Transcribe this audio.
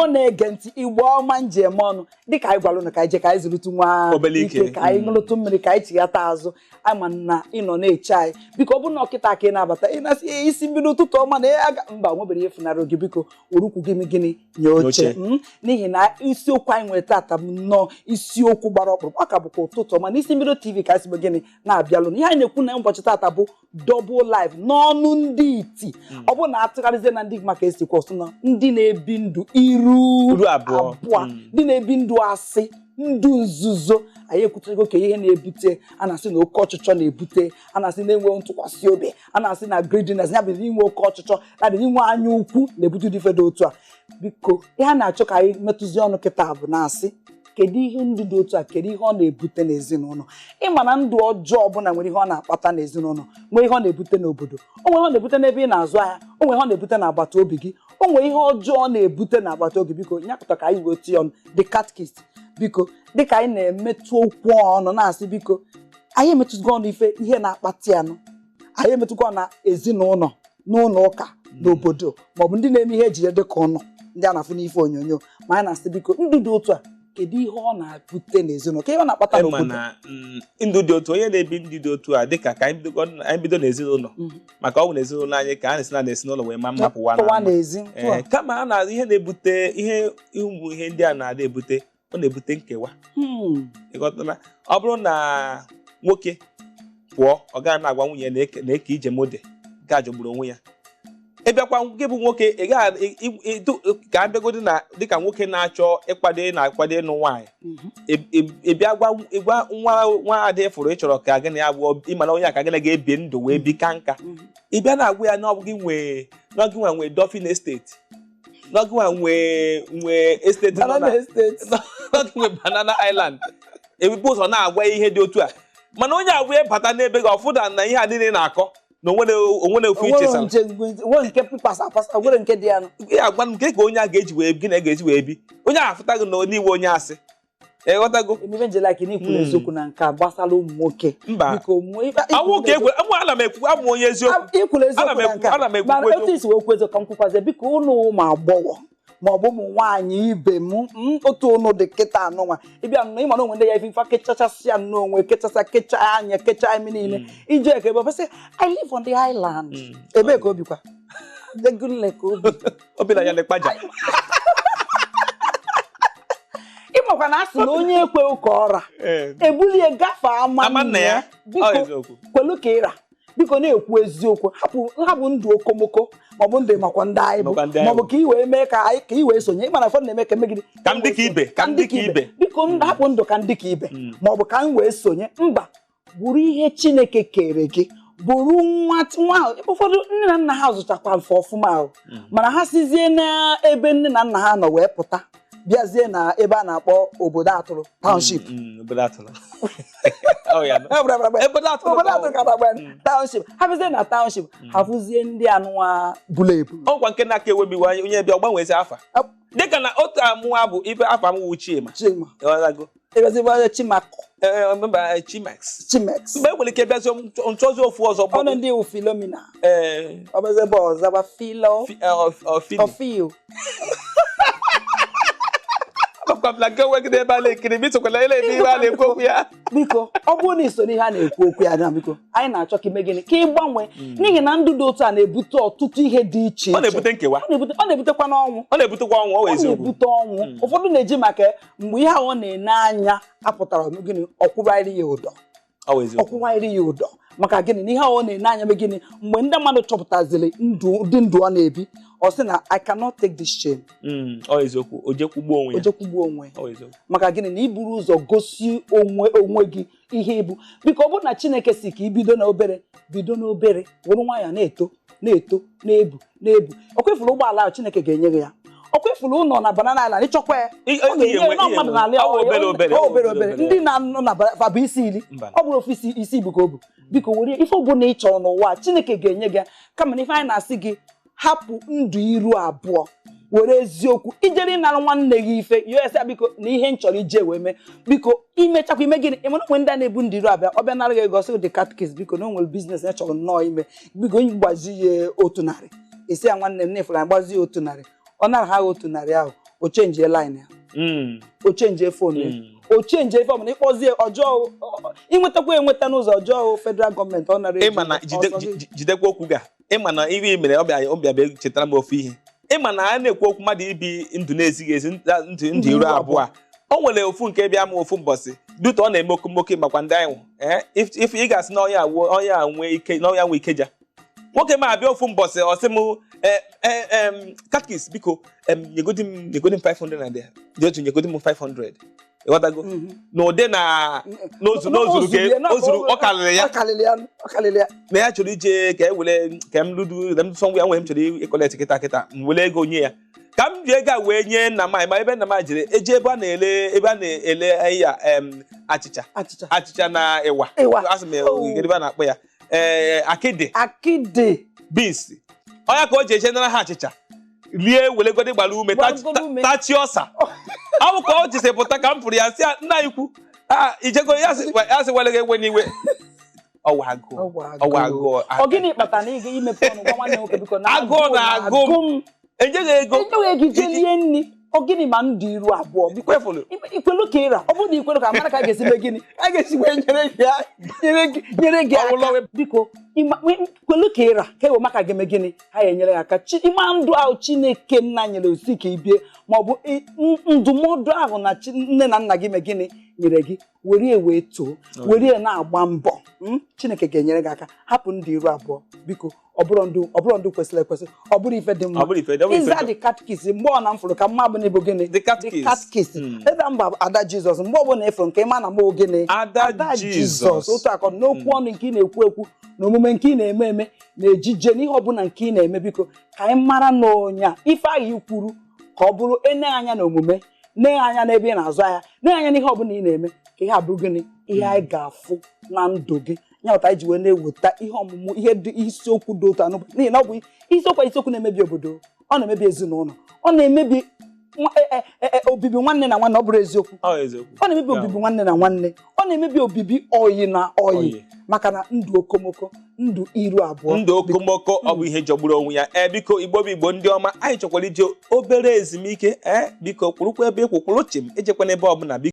ọma na-ege ntị Igbo ọma njem ọnụ dịka anyị gwara unu ka anyị je ka anyị zụrụtụ nwa ike ka anyị ṅụrụtụ mmiri ka anyị chighata azụ ama na ịnọ na-eche anyị biko ọ bụrụ na ọkịta ka ị na-abata ị na-asị isi mbido ụtụtụ ọma na aga mba nwebere ihe funarị gị biko orukwu gịnị nye oche n'ihi na isiokwu anyị nwere tata bụ nnọọ isiokwu gbara ọkpụrụkpụ ọ ka bụkwa ụtụtụ ọma n'isi mbido TV ka anyị sigbe gịnị na-abịalụ ihe anyị na-ekwu na ụbọchị tata bụ double life n'ọnụ ndị iti ọ bụ na atụgharịzie na ndị maka esikwa ọsụ na ndị na-ebi ndụ iru abụọ ndị na-ebi ndụ asị ndụ nzuzo anyị ekwuchago ka ihe na-ebute a na-asị na oke ọchịchọ na-ebute a na-asị na enwe ntụkwasị obi a na-asị na greediness ya bụ inwe oke ọchịchọ na inwe anya ukwu na-ebute ụdị ife dị otu a biko ihe a na-achọ ka anyị metụzie ọnụ kịta bụ na-asị kedu ihe ndụ dị otu a kedu ihe ọ na-ebute n'ezinụlọ ịma na ndụ ọjọọ ọbụla nwere ihe ọ na-akpata n'ezinụlọ nwee ihe ọ na-ebute n'obodo o nwere ihe ọ na-ebute n'ebe ị na-azụ ahịa o nwere ihe ọ na-ebute n'agbata obi gị o nwere ihe ọjọọ na-ebute n'agbata obi biko nyapụta ka anyị wee tie ọnụ the catechist biko dịka anyị na-emetụ okwu ọnụ na-asị biko anyị emetụgo ọnụ ihe na-akpata anụ anyị emetụgo na ezinụlọ n'ụlọ ụka n'obodo maọbụ ndị na-eme ihe ejije dịka ụnọ ndị a na-afụ n'ife onyonyo ma anyị na-asị biko ndụ dị otu a kedu ihe ọ na-ebute n'ezinụlọ ka ihe ọ na-akpata n'obodo ndụ dị otu onye na-ebi ndị dị otu a dịka ka anyị bido n'ezinụlọ maka ọ bụ n'ezinụlọ anyị ka a na-esi na n'ezinụlọ wee ma mmapụwa na kama a na ihe na-ebute ụmụ ihe ndị a na-ada ebute ọ na-ebute nkewa ịghọtala ọ bụrụ na nwoke pụọ ọ gaghị na-agwa nwunye na-eke ije mode ga jọgburu onwe ya ịbịakwa gị bụ nwoke ị gaghị ka a bịagodi na dịka nwoke na-achọ ịkwado ịnụ nwaanyị ịbịa gwa nwa ada fụrụ ị chọrọ ka gị na ya bụ ịmana onye a ka gị na ga-ebi ndụ wee bi ka nka ịbịa na-agwa ya na ọ bụghị nwee Dolphin Estate n'ọgụnwa nwee estate nwe Banana Island ebibu ụzọ na-agwa ihe dị otu a mana onye agwa bata n'ebe gị ọfụda na ihe a niile na-akọ na onwere ofu ichesa ya agwa nke ka onye a ga-eji wee gị na ga-eji wee bi onye a afụta gị na n'iwe onye asị ịghọtago eziokwu na nke gbasara ụmụ nwoke mba ana m ekwu abụ onye eziokwu ana m ekwu isi wee kwezo ka m kwukwazie biko ụnụ ụmụ agbọghọ maọbụ ụmụ nwaanyị ibe m otu ụnụ dị kịta anụnwa ịbịa na ịma na onwe ndị ya ife kechachasị ya n'onwe kecha anya kecha imi niile ije eke ebe ọbụsị I live on the island ebe ka obikwa obi na ya lekpaja ịmakwa na asị na onye ekwe ụka ọra ebulie gafe ama ya biko kwelu ka ịra biko na-ekwu eziokwu hapụ ndụ okomoko maọbụ ndị makwa ndị anyị bụ maọbụ ka ị wee mee ka ị wee sonye ịmana fọdụ na-eme ka emegide ka ndị ka ibe biko hapụ ndụ ka ndị ka ibe maọbụ ka m wee sonye mba bụrụ ihe Chineke kere gị bụrụ nwa ụfọdụ nne na nna ha zụchakwa mfe ọfụma ahụ mana ha sizie n'ebe nne na nna ha nọ wee pụta bịazie na ebe a na-akpọ obodo atụrụ township township ha bịazie na township ha fụzie ndị anụnwa bụla ebu ọkwa nke na-aka ewebiwa onye bịa ọgbanwezi afa dịka na otu amụwa bụ ibe afa m wu Chima Chimex mgbe e nwere ike bịazi nchọzi ofu ọzọ ọnụ ndị wu Philomena ọbazebe ọzaba Philo biko ọ bụrụ na iso n'ihe a na-ekwu okwu ya biko anyị na-achọ ka ime gịnị ka ị gbanwee n'ihi na ndụ dị otu a na-ebute ọtụtụ ihe dị iche iche ọ na-ebute nkewa ọ na-ebutekwa n'ọnwụ ọ na-ebutekwa ọnwụ ọ na-ebute ọnwụ ụfọdụ na-eji maka mgbe ihe ahụ ọ na-ene anya apụtara gịnị ọkwụwarị ya ụdọ maka gịnị na ihe ahụ ọ na-ene anya be gịnị mgbe ndị mmadụ chọpụtaziri ndụ ọ na-ebi ọ sị na I cannot take this shame eziokwu ojekwugbo onwe maka gịnị na iburu ụzọ gosi onwe gị ihe ibu biko ọ bụrụ na Chineke si ka ibido n'obere wụrụ nwayọ na-eto na-ebu ọkwefuru ụgbọala ahụ Chineke ga-enye gị ya ọkwefuru ụlọ na Banana Island ịchọkwa ya ọ ga-enye na mmadụ n'ala obere ndị na-anọ na fabụ isi iri ọ bụrụ ofu isi ibu ka o bu biko were ife ọbụla ị chọrọ n'ụwa Chineke ga-enye gị kama na ife anyị na-asị gị hapụ ndụ iru abụọ were eziokwu ijere ịnara nwanne gị ife USA biko na ihe nchọrọ ije wee mee biko imechakwa ime gịnị ịmara onwe ndị a na-ebu ndị iru abịa ọ bịa nara gị ego sị dị catechist biko na o nwere biznes ya chọrọ nnọọ ime biko gbazi ya 100 isi ya nwanne m na-efere agbazi ya 100 ọ nara ha 100 ahụ o chenjie line ya o chenjie phone ya o chenjie phone na ịkpọzie ọjọọ inwetakwa enweta n'ụzọ ọjọọ federal gọọmenti ọ nara ịma na jidekwa okwu ga ịma na ihe mere ọbịa bịa chetara m ofu ihe ịma na a na-ekwu okwu mmadụ ibi ndụ na-ezighị ezi ndụ iru abụọ o nwere ofu nke bịa m ofu mbọsị dute ọ na-eme okomoke makwa ndị anyị if ị ga-asị na ọnya nwe ikeja nwoke ma abịa ofu mbọsị ọsị m kakis biko nyegodi m 500 na dị dị otu nyegodi m 500 ịghọtago n'ụdị na n'ozuru ọ karịrị ya na ya chọrọ ije ka e were ka m sọ ya nwere m chọrọ ịkọlet kịta m were ego nye ya ka m ji ego a wee nye nna m ma ebe nna m jiri eje ebe a na-ele ya achịcha na ịwa asị m ebe a na-akpọ ya akịdị beans ọnya ka o ji eje nara ha achịcha rie welegodi gbara ume tachi ọsa ọ bụ ka o jisi pụta ka m pụrụ ya si nna ikwu ijego ya sị welega egwe n'iwe ọwa agụụ ọ gịnị kpatara na ị ga-imepe ọnụ gwa nwanne nwoke biko na agụụ na-agụ m enyeghị ego jelie nri ọ gịnị ma ndụ iru abụọ biko ikwelu ka ịra ọ bụrụ na ikwelu ka amara ka a ga-esi mee gịnị a ga-esi wee nyere gị aka biko ikwelu ka ịra ka ewe maka gị mee gịnị ha ga-enyere gị aka ịma ndụ ahụ Chineke nna nyere osi ka ibie maọbụ ndụmọdụ ahụ na nne na nna gị mee gịnị nyere gị were wee too were na-agba mbọ Chineke ga-enyere gị aka hapụ ndụ iru abụọ biko ọ bụrụ ndụ kwesịrị ekwesị ọ bụrụ ife dị mma ịza dị katkis mgbe ọ na mfụrụ ka mma bụ n'ịbụ gịnị dị katkis ebe mba Ada Jizọs mgbe ọ bụla ịfụrụ nke ịma na mụ gịnị Ada Jizọs otu akọ n'okwu ọnụ nke ị na-ekwu ekwu na omume nke ị na-eme eme na ejije n'ihe ọbụla nke ị na-eme biko ka anyị mara na onye ife ahụ ikwuru ka ọ bụrụ ene anya na omume nee anya n'ebe ị na-azụ ahịa nee anya n'ihe ọbụla ị na-eme ka ihe abụrụ gịnị ihe anyị ga-afụ na ndụ gị nyawụta anyị ji wee na-eweta ihe ọmụmụ ihe dị isiokwu dị otu anụbụ n'ihi na ọ bụ isiokwu na-emebi obodo ọ na-emebi ezinụlọ ọ na-emebi obibi nwanne na nwanne ọ bụrụ eziokwu ọ na-emebi obibi nwanne na nwanne ọ na-emebi obibi oyi na oyi maka na ndụ okomoko ndụ iru abụọ ndụ okomoko ọ bụ ihe jọgburu onwe ya biko igbo ndị ọma anyị chọkwara ije obere ezumike biko kwurukwa ebe ịkwụkwụrụ chim ejekwana ebe ọbụla